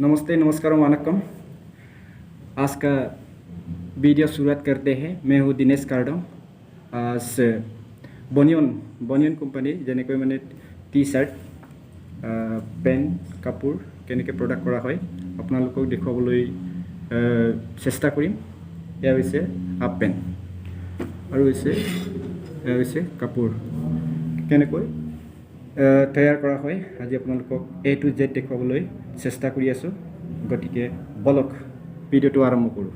नमस्ते, नमस्कार, वनक्कम। आज का वीडियो शुरुआत करते हैं। मैं हूँ दिनेश कार्डो। आज बनियन कंपनी जेनेকৈ মানে टी शार्ट पेन কাপোৰ কেনেকৈ প্ৰডাক্ট কৰা হয় আপোনালোকক দেখুৱাবলৈ চেষ্টা কৰিম। এয়া হৈছে হাফ পেণ্ট আৰু হৈছে কাপোৰ কেনেকৈ তৈয়াৰ কৰা হয় আজি আপোনালোকক A to Z দেখুৱাবলৈ চেষ্টা কৰি আছো। গতিকে বলক ভিডিওটো আৰম্ভ কৰোঁ।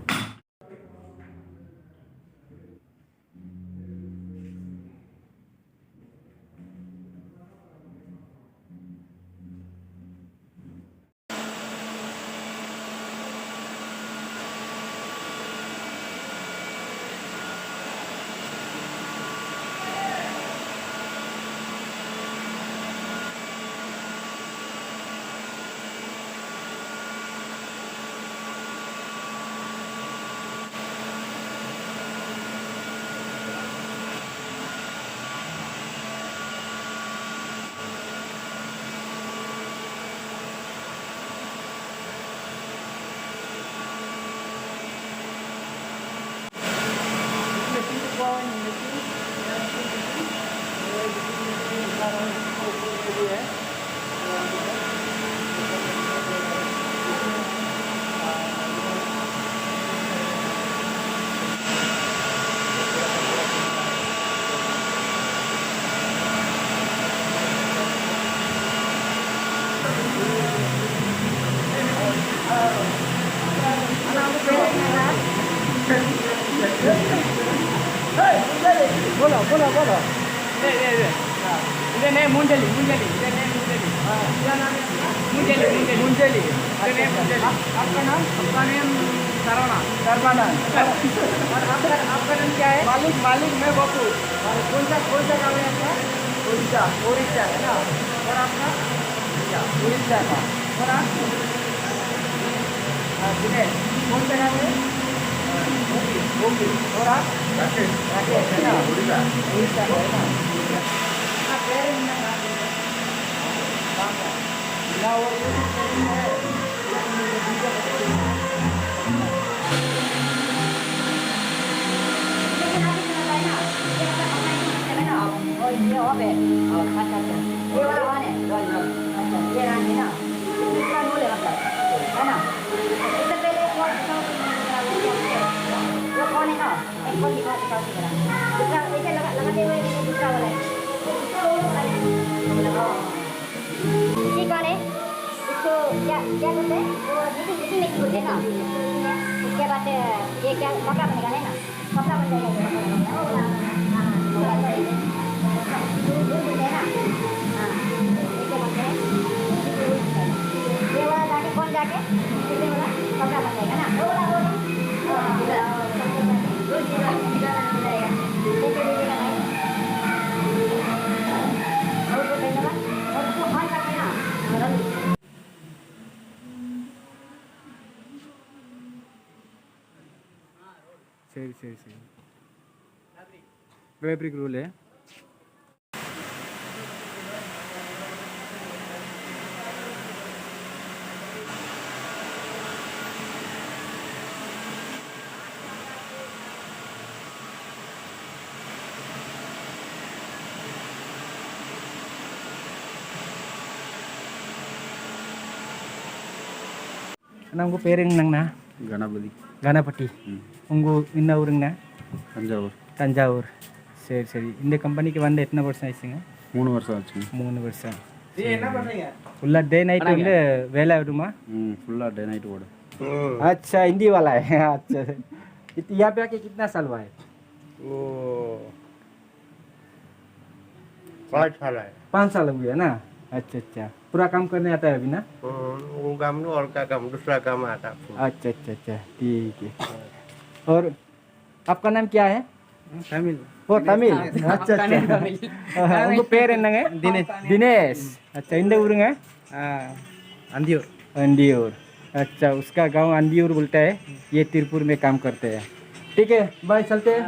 बोलो इधर नहीं मुंजली इधर नहीं मुंजली क्या नाम है मुंजली आपका नाम सरवाना और आपका नाम क्या है? मालिक मैं बप्पू। कौन सा गाँव है आपका? उड़ीसा है ना। और आपका उड़ीसा का। और आप दिनेश कौन सा गाँव है? ओके। और आप राकेश है ना। उड़ीसा का है ना। ये ऑफ है अच्छा ये वाला ऑन है ये रन है ना इसका नो ले मतलब है ना। इससे पहले वो कौन है ना एक को दिखा दूसरा ऐसे लगाते हुए दूसरा वाला है इसी का है इसको क्या बोलते हैं वो इसी में बोलते हैं ना। उसके बाद ये क्या कपड़ा बनेगा है ना कपड़ा बन जाएगा ये वाला जाके कौन जाके ये वाला कपड़ा बन जाएगा ना। वो वाला सही फैब्रिक रोल है। Nanggu piring nang na Ganapati. Ungu inna urungna Tanjavur. சரி இந்த கம்பெனிக்கு வந்து எத்தனை வருஷம் ஆயிடுச்சுங்க? 3 வருஷம் ஆச்சு. 3 வருஷம். என்ன பண்றீங்க? ஃபுல்லா டே நைட் வந்து வேலை வருமா? फुल्ला डे नाइट ओड। अच्छा हिंदी वाला है। अच्छा यहाँ पे आके कितना साल हुआ है? वो 5 साल है। 5 साल हुए है ना। अच्छा पूरा काम करने आता है अभी ना? वो काम नहीं और क्या काम दूसरा काम आता है। अच्छा ठीक है। और आपका नाम क्या है? तमिल। ओ तमिल। अच्छा उनको पेर என்னங்க? दिनेश। अच्छा इंदे ऊरुंगा? अंदियोर। अच्छा उसका गांव अंदियोर बोलता है। ये तिरपुर में काम करते हैं। ठीक है बाय चलते हैं।